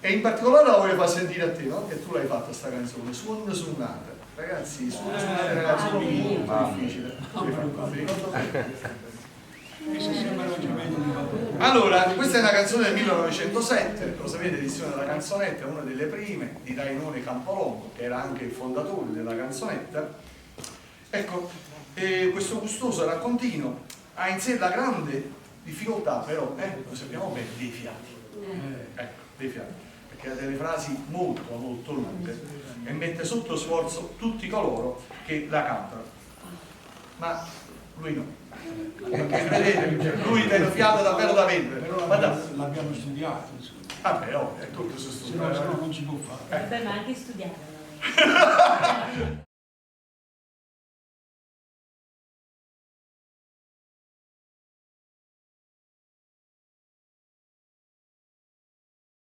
E in particolare la voglio far sentire a te, no? Che tu l'hai fatta sta canzone, Suona Suonata. Ragazzi, Suona Suonata è una canzone molto difficile. Mi ricordo bene. Allora, questa è una canzone del 1907, lo sapete, edizione della canzonetta, una delle prime di Rainone Campolongo, che era anche il fondatore della canzonetta. Ecco, questo gustoso raccontino ha in sé la grande difficoltà, però, lo sappiamo bene, dei fiati. Ecco, dei fiati, perché ha delle frasi molto, molto lunghe e mette sotto sforzo tutti coloro che la cantano. Ma lui no. Perché vedete, lui è un fiato davvero da vendere. Però l'abbiamo studiato. Vabbè, è tutto su Se no non si può fare. Vabbè, ma anche studiare.